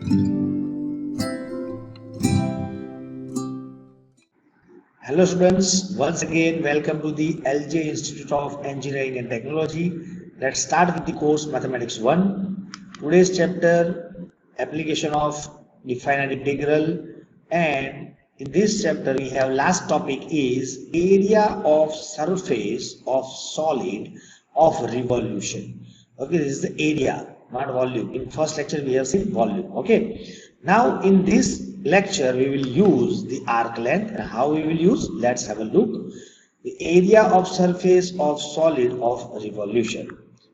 Hello students, once again welcome to the LJ Institute of Engineering and Technology. Let's start with the course Mathematics 1. Today's chapter application of the finite integral, and in this chapter we have last topic is area of surface of solid of revolution. Okay, this is the area, not volume. In first lecture we have seen volume. Okay, now in this lecture we will use the arc length. And how we will use, let's have a look. The area of surface of solid of revolution.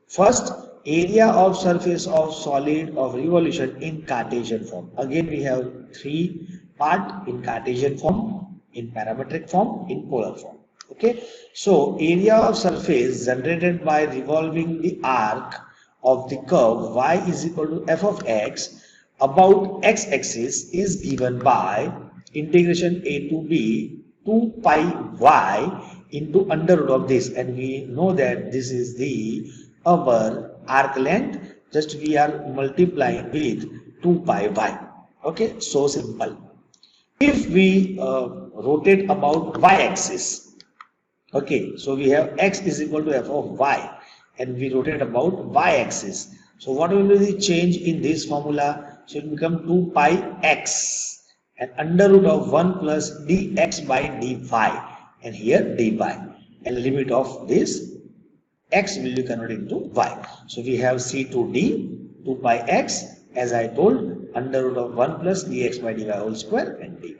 First, area of surface of solid of revolution in Cartesian form. Again we have three part: in Cartesian form, in parametric form, in polar form. Okay, so area of surface generated by revolving the arc of the curve y is equal to f of x about x-axis is given by integration a to b 2 pi y into under root of this, and we know that this is the our arc length. Just we are multiplying with 2 pi y. Okay, so simple. If we rotate about y-axis, okay, so we have x is equal to f of y, and we rotate about y-axis. So what will be the change in this formula? So it will become 2 pi x and under root of 1 plus dx by dy, and here dy, and limit of this x will be converted into y. So we have c to d 2 pi x, as I told, under root of 1 plus dx by dy whole square and dy.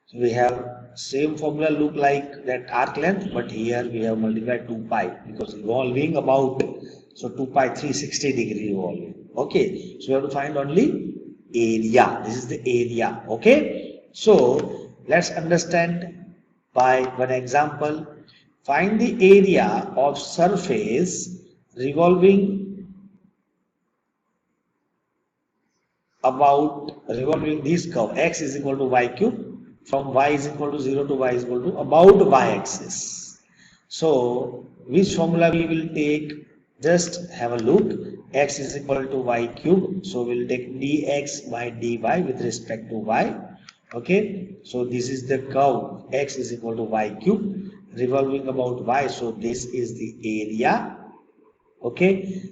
So we have same formula look like that arc length, but here we have multiplied 2 pi because revolving about, so 2 pi 360 degree revolving. Okay, so we have to find only area. This is the area. Okay, so let's understand by one example. Find the area of surface revolving this curve x is equal to y cube, from y is equal to 0 to y is equal to about y-axis. So which formula we will take? Just have a look. X is equal to y cube, so we'll take dx by dy with respect to y. Okay, so this is the curve x is equal to y cube revolving about y, so this is the area. Okay,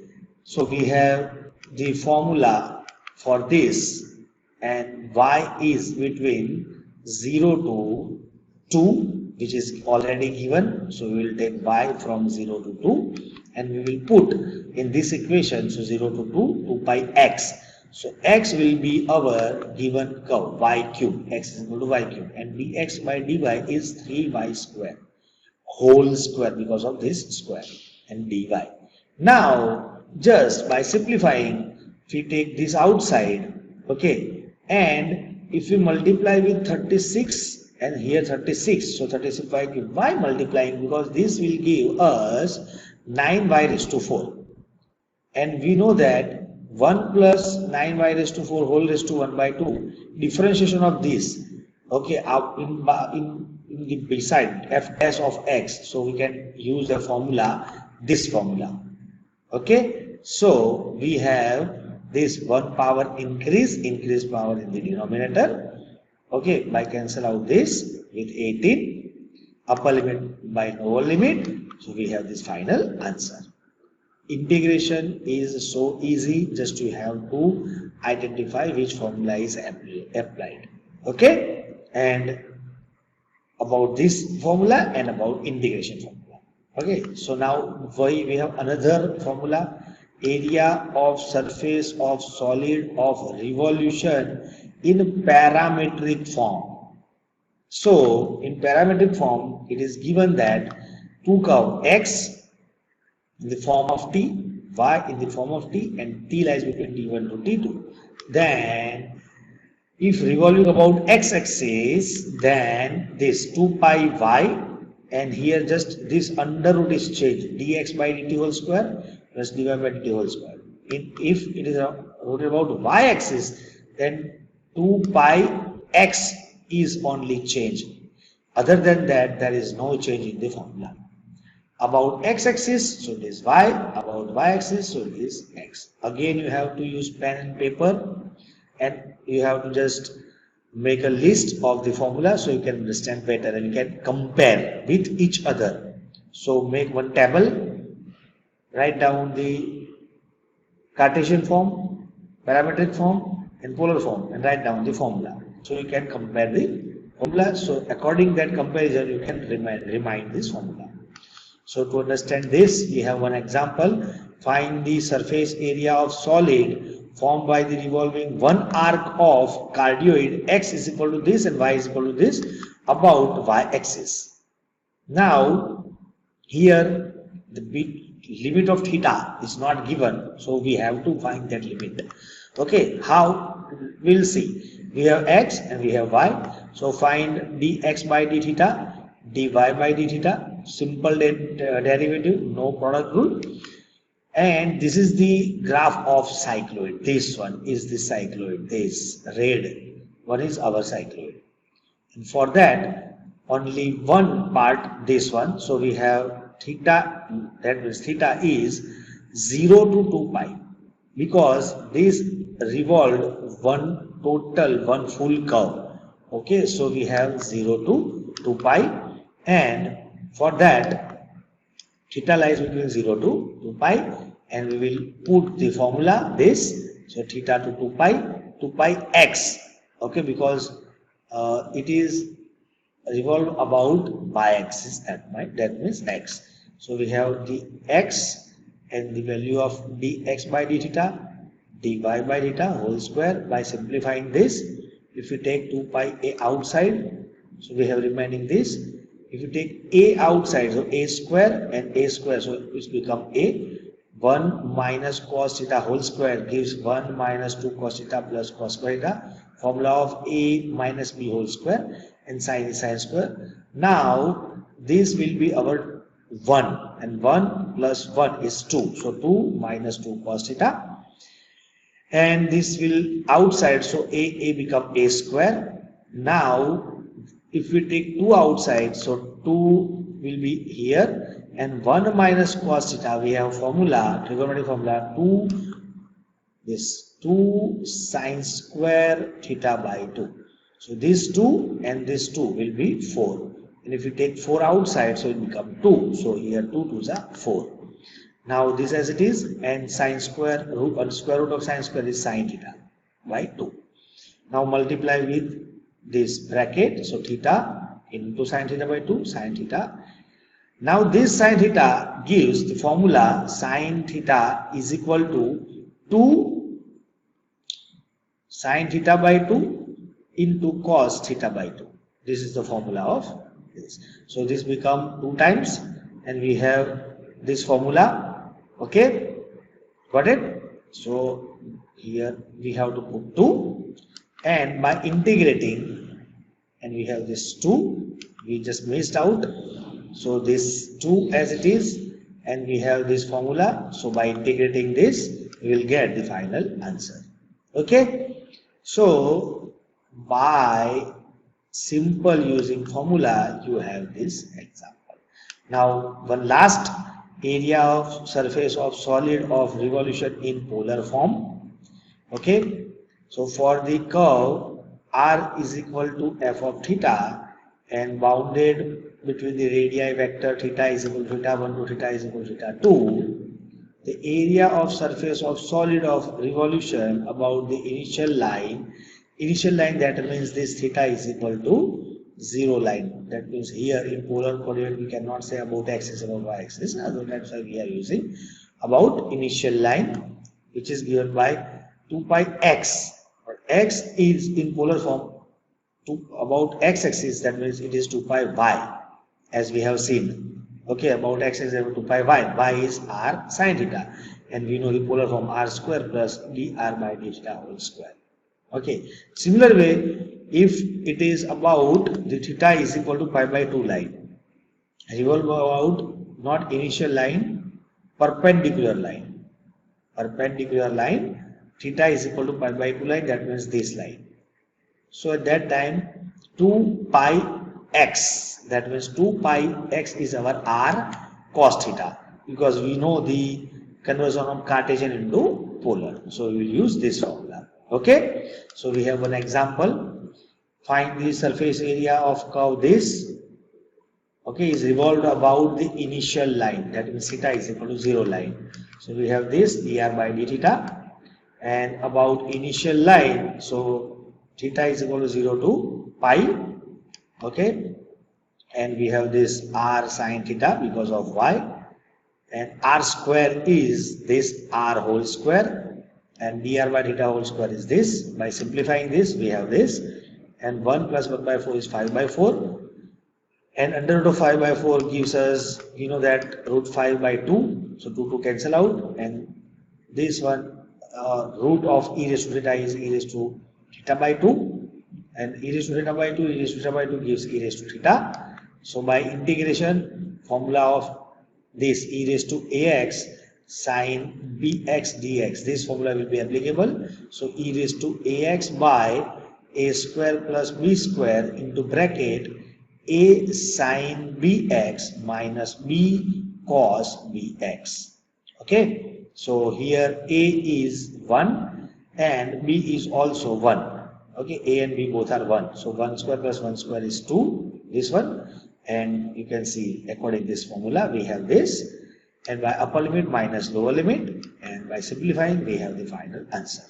so we have the formula for this, and y is between 0 to 2, which is already given, so we will take y from 0 to 2, and we will put in this equation, so 0 to 2, 2 pi x. So x will be our given curve y cube, x is equal to y cube, and dx by dy is 3y square whole square because of this square, and dy. Now just by simplifying, if we take this outside, okay, and if we multiply with 36 and here 36, so 36 by cube, why multiplying? Because this will give us 9y raised to 4, and we know that 1 plus 9y raised to 4 whole raised to 1 by 2, differentiation of this, okay, in the beside f dash of x, so we can use the formula, this formula. Okay, so we have this 1 power increase power in the denominator. Okay, by cancel out this with 18, upper limit by lower limit, so we have this final answer. Integration is so easy, just you have to identify which formula is applied. Okay, and about this formula and about integration formula. Okay, so now we have another formula, area of surface of solid of revolution in parametric form. So in parametric form, it is given that two curve x in the form of t, y in the form of t, and t lies between t1 to t2. Then if revolving about x-axis, then this 2 pi y, and here just this under root is changed, dx by dt whole square plus dy by dt whole square. If it is rotated about y-axis, then 2 pi x is only changed. Other than that, there is no change in the formula. About x-axis, so it is y. About y-axis, so it is x. Again, you have to use pen and paper. and you have to just make a list of the formula so you can understand better and you can compare with each other. So make one table, write down the Cartesian form, parametric form and polar form and write down the formula. So you can compare the formula. So according that comparison you can remind this formula. So to understand this, we have one example. Find the surface area of solid formed by the revolving one arc of cardioid x is equal to this and y is equal to this about y-axis. Now here the limit of theta is not given, so we have to find that limit. Okay, how? We'll see. We have x and we have y. So find dx by d theta, dy by d theta. Simple derivative, no product rule. And this is the graph of cycloid. This one is the cycloid. This red one is our cycloid. And for that, only one part, this one. So we have theta, that means theta is 0 to 2 pi. Because this revolved one full curve. Okay, so we have 0 to 2 pi. And for that, theta lies between 0 to 2 pi and we will put the formula this. So theta to 2 pi x. Okay, because it is revolve about y-axis, that means x. So we have the x and the value of dx by d theta, dy by theta whole square. By simplifying this, if we take 2 pi a outside, so we have remaining this. If you take a outside, so a square and a square, so it become a 1 minus cos theta whole square gives 1 minus 2 cos theta plus cos square theta. Formula of a minus b whole square and sine is sine square. Now this will be our 1 and 1 plus 1 is 2. So 2 minus 2 cos theta. And this will outside, so a become a square. Now if we take 2 outside, so 2 will be here and 1 minus cos theta, we have formula, trigonometric formula 2 sine square theta by 2. So this 2 and this 2 will be 4. And if we take 4 outside, so it become 2. So here 2 2s are 4. Now this as it is, and sine square root square root of sine square is sine theta by 2. Now multiply with this bracket, so theta into sine theta by 2 sine theta. Now this sine theta gives the formula sine theta is equal to 2 sine theta by 2 into cos theta by 2. This is the formula of this. So this become 2 times and we have this formula. Okay, got it? So here we have to put 2 and by integrating, and we have this 2, we just missed out. So this 2 as it is and we have this formula. So by integrating this, we will get the final answer. Okay, so by simple using formula, you have this example. Now one last area of surface of solid of revolution in polar form. Okay, so for the curve r is equal to f of theta and bounded between the radii vector theta is equal to theta 1 to theta is equal to theta 2, the area of surface of solid of revolution about the initial line that means this theta is equal to 0 line. That means here in polar coordinate we cannot say about axis about y axis, so that's why we are using about initial line, which is given by 2 pi x, or x is in polar form to about x axis, that means it is 2 pi y as we have seen. Okay, about x is equal to 2 pi y is r sine theta, and we know the polar form r square plus dr by d theta whole square. Okay, similar way, if it is about the theta is equal to pi by 2 line, revolve about not initial line, perpendicular line, theta is equal to pi by 2 line, that means this line. So at that time 2 pi x, that means 2 pi x is our r cos theta, because we know the conversion of Cartesian into polar, so we will use this formula. Okay, so we have one example. Find the surface area of curve this, okay, is revolved about the initial line, that means theta is equal to 0 line. So we have this dr by d theta, and about initial line, so theta is equal to 0 to pi, okay, and we have this r sine theta because of y, and r square is this r whole square, and dr by theta whole square is this. By simplifying this, we have this, and 1 plus 1 by 4 is 5 by 4, and under root of 5 by 4 gives us, you know, that root 5 by 2, so 2 to cancel out, and this one root of e raised to theta is e raised to theta by 2, and e raised to theta by 2, e raised to theta by 2 gives e raised to theta. So by integration, formula of this e raised to ax sine bx dx, this formula will be applicable. So e raised to ax by a square plus b square into bracket a sine bx minus b cos bx. Okay, so here a is 1 and b is also 1. Okay, a and b both are 1, so 1 square plus 1 square is 2, this one, and you can see according to this formula we have this, and by upper limit minus lower limit, and by simplifying we have the final answer.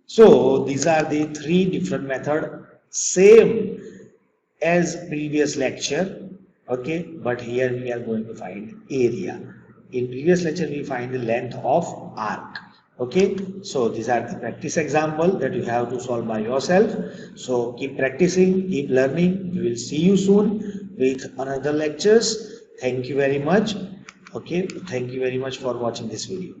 So these are the three different methods, same as previous lecture, okay, but here we are going to find area. In previous lecture we find the length of arc. Okay, so these are the practice example that you have to solve by yourself. So keep practicing, keep learning. We will see you soon with another lectures. Thank you very much. Okay, thank you very much for watching this video.